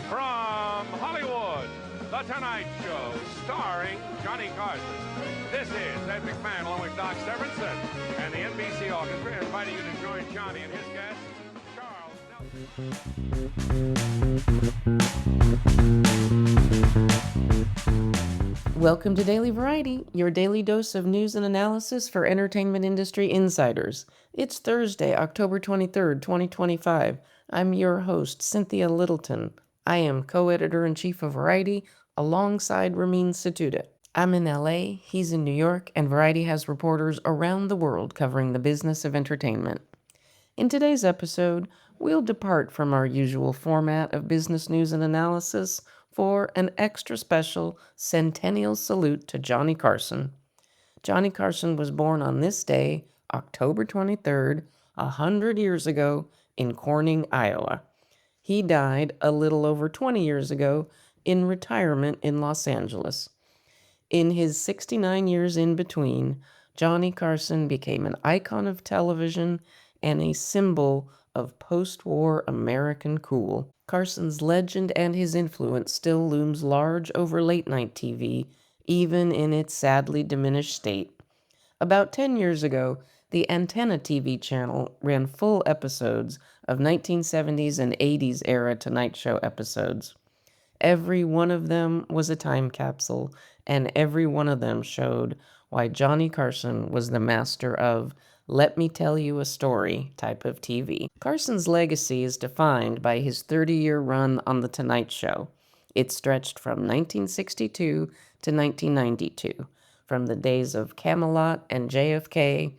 From Hollywood, The Tonight Show, starring Johnny Carson. This is Ed McMahon along with Doc Severinsen and the NBC Orchestra, inviting you to join Johnny and his guests, Charles Nelson. Welcome to Daily Variety, your daily dose of news and analysis for entertainment industry insiders. It's Thursday, October 23rd, 2025. I'm your host, Cynthia Littleton. I am co-editor-in-chief of Variety, alongside Ramin Satuda. I'm in LA, he's in New York, and Variety has reporters around the world covering the business of entertainment. In today's episode, we'll depart from our usual format of business news and analysis for an extra special Centennial salute to Johnny Carson. Johnny Carson was born on this day, October 23rd, 100 years ago, in Corning, Iowa. He died a little over 20 years ago in retirement in Los Angeles. In his 69 years in between, Johnny Carson became an icon of television and a symbol of post-war American cool. Carson's legend and his influence still looms large over late-night TV, even in its sadly diminished state. About 10 years ago, the Antenna TV channel ran full episodes of 1970s and 80s era Tonight Show episodes. Every one of them was a time capsule, and every one of them showed why Johnny Carson was the master of let me tell you a story type of TV. Carson's legacy is defined by his 30-year run on The Tonight Show. It stretched from 1962 to 1992, from the days of Camelot and JFK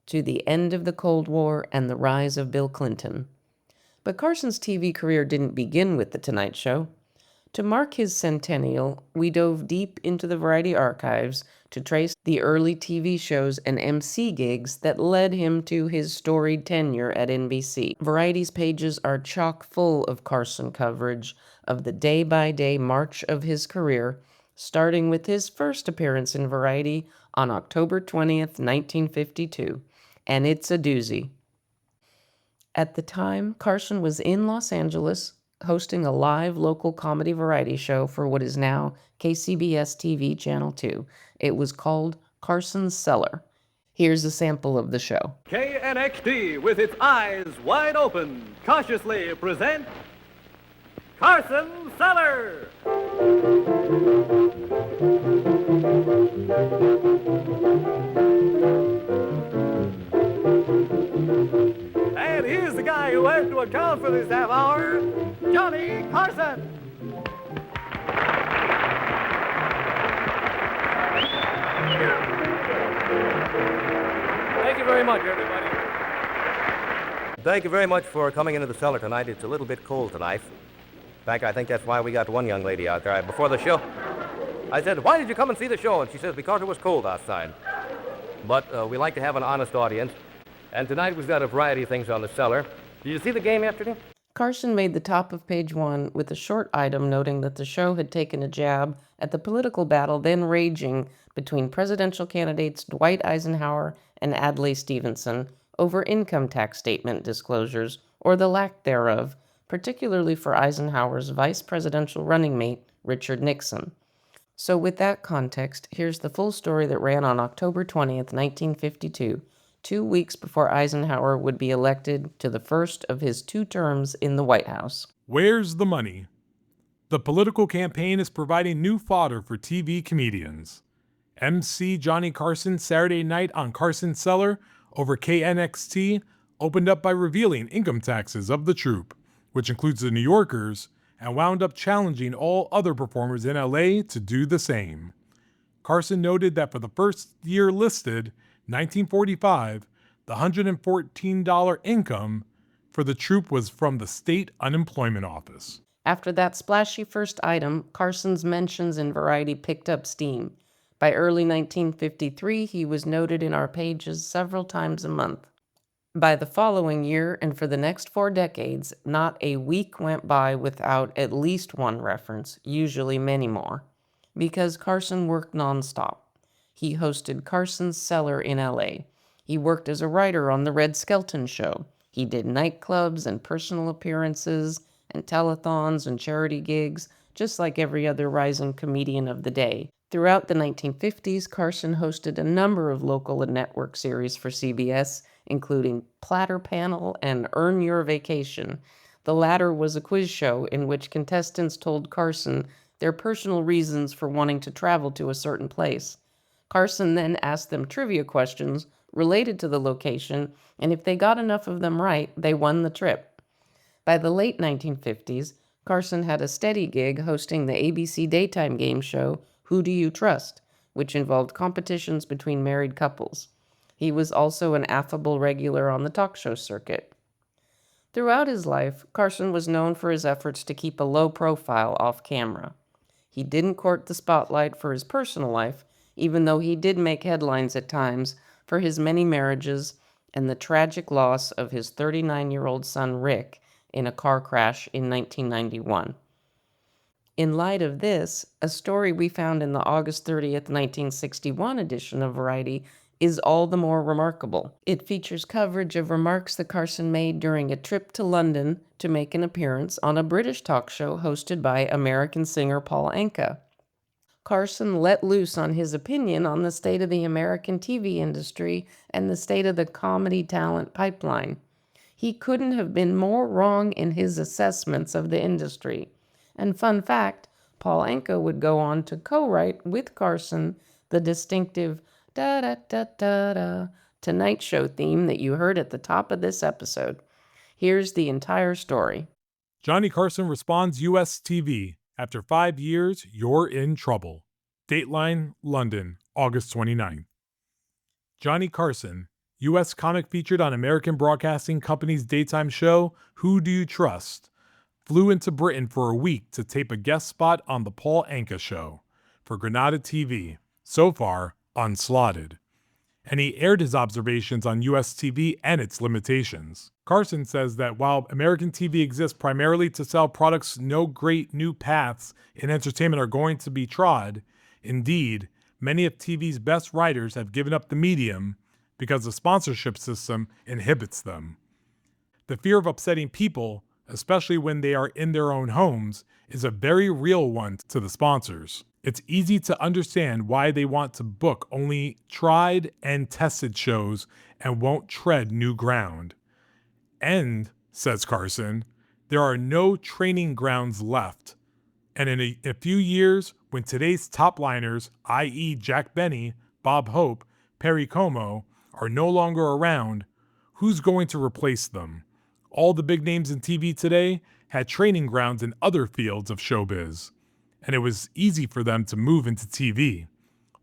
to the end of the Cold War and the rise of Bill Clinton. But Carson's TV career didn't begin with The Tonight Show. To mark his centennial, we dove deep into the Variety archives to trace the early TV shows and MC gigs that led him to his storied tenure at NBC. Variety's pages are chock full of Carson coverage of the day-by-day march of his career, starting with his first appearance in Variety on October 20th, 1952. And it's a doozy. At the time, Carson was in Los Angeles, hosting a live local comedy variety show for what is now KCBS TV Channel 2. It was called Carson's Cellar. Here's a sample of the show. KNXT, with its eyes wide open, cautiously present Carson's Cellar. And here's the guy who has to account for this half hour, Johnny Carson. Thank you very much, everybody. Thank you very much for coming into the cellar tonight. It's a little bit cold tonight. In fact, I think that's why we got one young lady out there. Before the show, I said, why did you come and see the show? And she says, because it was cold outside. But we like to have an honest audience. And tonight we've got a variety of things on the cellar. Did you see the game yesterday? Carson made the top of page 1 with a short item noting that the show had taken a jab at the political battle then raging between presidential candidates Dwight Eisenhower and Adlai Stevenson over income tax statement disclosures, or the lack thereof, particularly for Eisenhower's vice presidential running mate, Richard Nixon. So with that context, here's the full story that ran on October 20th, 1952, 2 weeks before Eisenhower would be elected to the first of his 2 terms in the White House. Where's the money? The political campaign is providing new fodder for TV comedians. MC Johnny Carson Saturday night on Carson's Cellar over KNXT opened up by revealing income taxes of the troupe, which includes the New Yorkers, and wound up challenging all other performers in LA to do the same. Carson noted that for the first year listed, 1945, the $114 income for the troupe was from the state unemployment office. After that splashy first item, Carson's mentions in Variety picked up steam. By early 1953, he was noted in our pages several times a month. By the following year, and for the next 4 decades, not a week went by without at least one reference, usually many more, because Carson worked nonstop. He hosted Carson's Cellar in LA. He worked as a writer on The Red Skelton Show. He did nightclubs and personal appearances and telethons and charity gigs, just like every other rising comedian of the day. Throughout the 1950s, Carson hosted a number of local and network series for CBS, including Platter Panel and Earn Your Vacation. The latter was a quiz show in which contestants told Carson their personal reasons for wanting to travel to a certain place. Carson then asked them trivia questions related to the location, and if they got enough of them right, they won the trip. By the late 1950s, Carson had a steady gig hosting the ABC daytime game show Who Do You Trust?, which involved competitions between married couples. He was also an affable regular on the talk show circuit. Throughout his life, Carson was known for his efforts to keep a low profile off camera. He didn't court the spotlight for his personal life, even though he did make headlines at times for his many marriages and the tragic loss of his 39-year-old son Rick in a car crash in 1991. In light of this, a story we found in the August 30th, 1961 edition of Variety is all the more remarkable. It features coverage of remarks that Carson made during a trip to London to make an appearance on a British talk show hosted by American singer Paul Anka. Carson let loose on his opinion on the state of the American TV industry and the state of the comedy talent pipeline. He couldn't have been more wrong in his assessments of the industry. And fun fact, Paul Anka would go on to co-write with Carson the distinctive da-da-da-da-da Tonight Show theme that you heard at the top of this episode. Here's the entire story. Johnny Carson responds US TV. After 5 years, you're in trouble. Dateline, London, August 29th. Johnny Carson, U.S. comic featured on American Broadcasting Company's daytime show, Who Do You Trust?, flew into Britain for a week to tape a guest spot on The Paul Anka Show for Granada TV, so far unslotted. And he aired his observations on US TV and its limitations. Carson says that while American TV exists primarily to sell products, no great new paths in entertainment are going to be trod. Indeed, many of TV's best writers have given up the medium because the sponsorship system inhibits them. The fear of upsetting people, especially when they are in their own homes, is a very real one to the sponsors. It's easy to understand why they want to book only tried and tested shows and won't tread new ground. And, says Carson, there are no training grounds left. And in a few years, when today's top liners, i.e. Jack Benny, Bob Hope, Perry Como, are no longer around, who's going to replace them? All the big names in TV today had training grounds in other fields of showbiz, and it was easy for them to move into TV.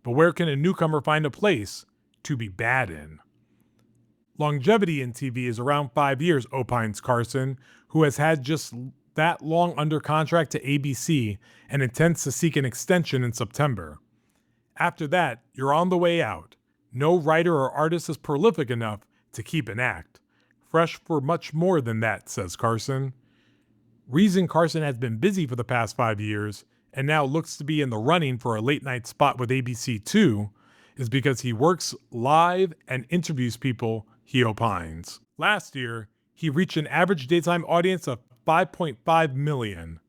But where can a newcomer find a place to be bad in? Longevity in TV is around 5 years, opines Carson, who has had just that long under contract to ABC and intends to seek an extension in September. After that, you're on the way out. No writer or artist is prolific enough to keep an act. Fresh for much more than that, says Carson. Reason Carson has been busy for the past 5 years and now looks to be in the running for a late night spot with ABC2 is because he works live and interviews people, he opines. Last year, he reached an average daytime audience of 5.5 million,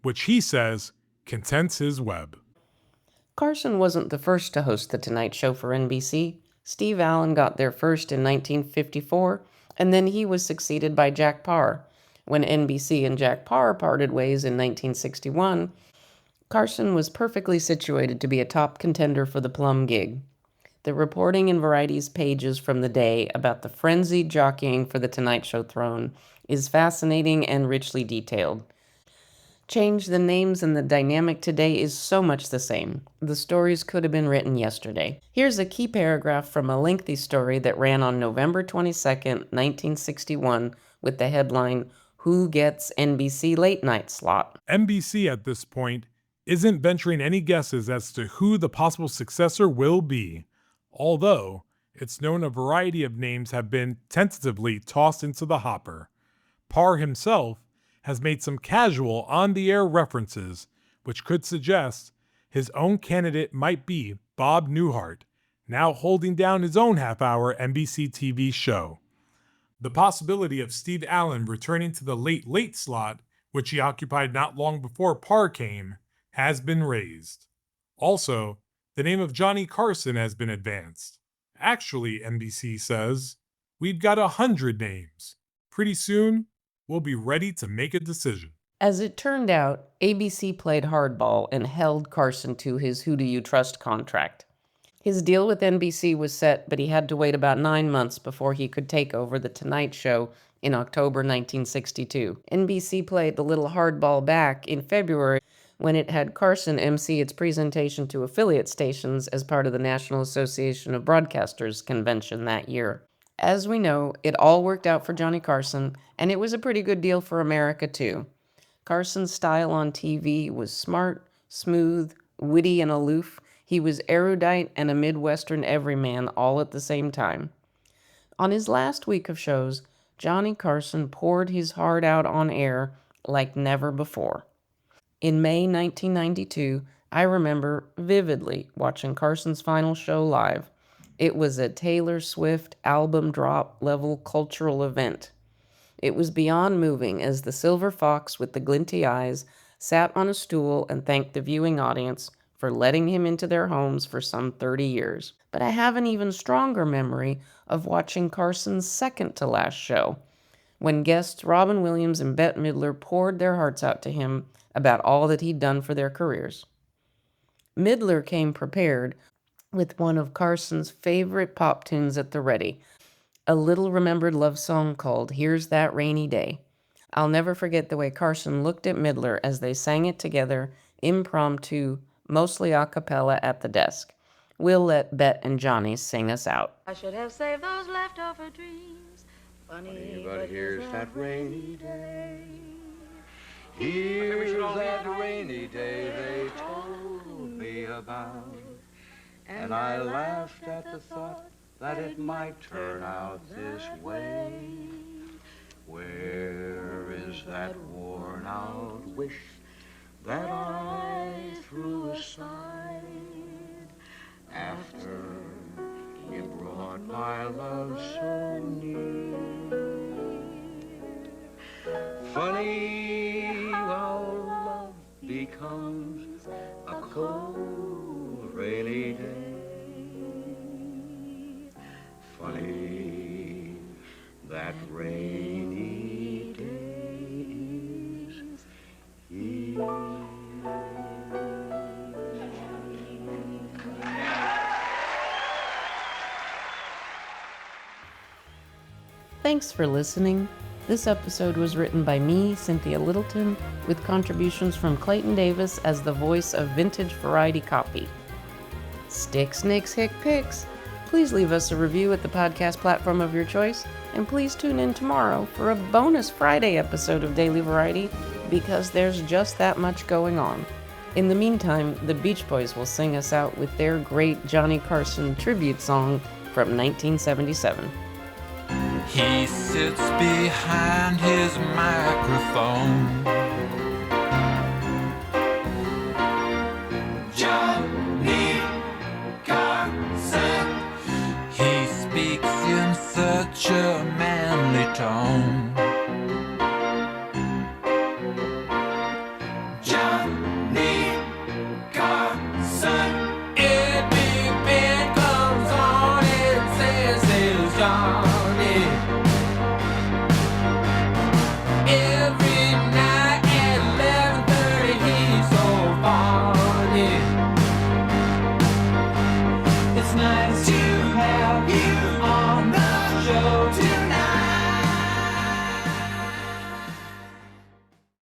which he says contents his web. Carson wasn't the first to host The Tonight Show for NBC. Steve Allen got there first in 1954, and then he was succeeded by Jack Paar. When NBC and Jack Paar parted ways in 1961, Carson was perfectly situated to be a top contender for the plum gig. The reporting in Variety's pages from the day about the frenzied jockeying for the Tonight Show throne is fascinating and richly detailed. Change the names and the dynamic today is so much the same. The stories could have been written yesterday. Here's a key paragraph from a lengthy story that ran on November 22nd, 1961, with the headline, Who Gets NBC Late Night Slot? NBC at this point isn't venturing any guesses as to who the possible successor will be, although it's known a variety of names have been tentatively tossed into the hopper. Paar himself has made some casual on-the-air references, which could suggest his own candidate might be Bob Newhart, now holding down his own half-hour NBC TV show. The possibility of Steve Allen returning to the late slot, which he occupied not long before Parr came, has been raised. Also, the name of Johnny Carson has been advanced. Actually, NBC says, we've got 100 names. Pretty soon, we'll be ready to make a decision. As it turned out, ABC played hardball and held Carson to his Who Do You Trust contract. His deal with NBC was set, but he had to wait about 9 months before he could take over The Tonight Show in October 1962. NBC played the little hardball back in February when it had Carson MC its presentation to affiliate stations as part of the National Association of Broadcasters convention that year. As we know, it all worked out for Johnny Carson, and it was a pretty good deal for America, too. Carson's style on TV was smart, smooth, witty, and aloof. He was erudite and a Midwestern everyman all at the same time. On his last week of shows, Johnny Carson poured his heart out on air like never before. In May 1992, I remember vividly watching Carson's final show live. It was a Taylor Swift album drop level cultural event. It was beyond moving as the silver fox with the glinty eyes sat on a stool and thanked the viewing audience for letting him into their homes for some 30 years. But I have an even stronger memory of watching Carson's second to last show, when guests Robin Williams and Bette Midler poured their hearts out to him about all that he'd done for their careers. Midler came prepared with one of Carson's favorite pop tunes at the ready, a little remembered love song called Here's That Rainy Day. I'll never forget the way Carson looked at Midler as they sang it together, impromptu, mostly a cappella at the desk. We'll let Bette and Johnny sing us out. I should have saved those leftover dreams. Funny, but here's that rainy day. Here's that rainy day they told me about. And I laughed at the thought that it might turn out this way. Where is that worn out wish that I threw aside after you brought my love so near? Funny how love becomes a cold rainy day. Funny that rainy day is here. Thanks for listening. This episode was written by me, Cynthia Littleton, with contributions from Clayton Davis as the voice of vintage variety copy. Sticks, nicks, hick, picks. Please leave us a review at the podcast platform of your choice, and please tune in tomorrow for a bonus Friday episode of Daily Variety, because there's just that much going on. In the meantime, the Beach Boys will sing us out with their great Johnny Carson tribute song from 1977. He sits behind his microphone. Johnny Carson. He speaks in such a manly tone.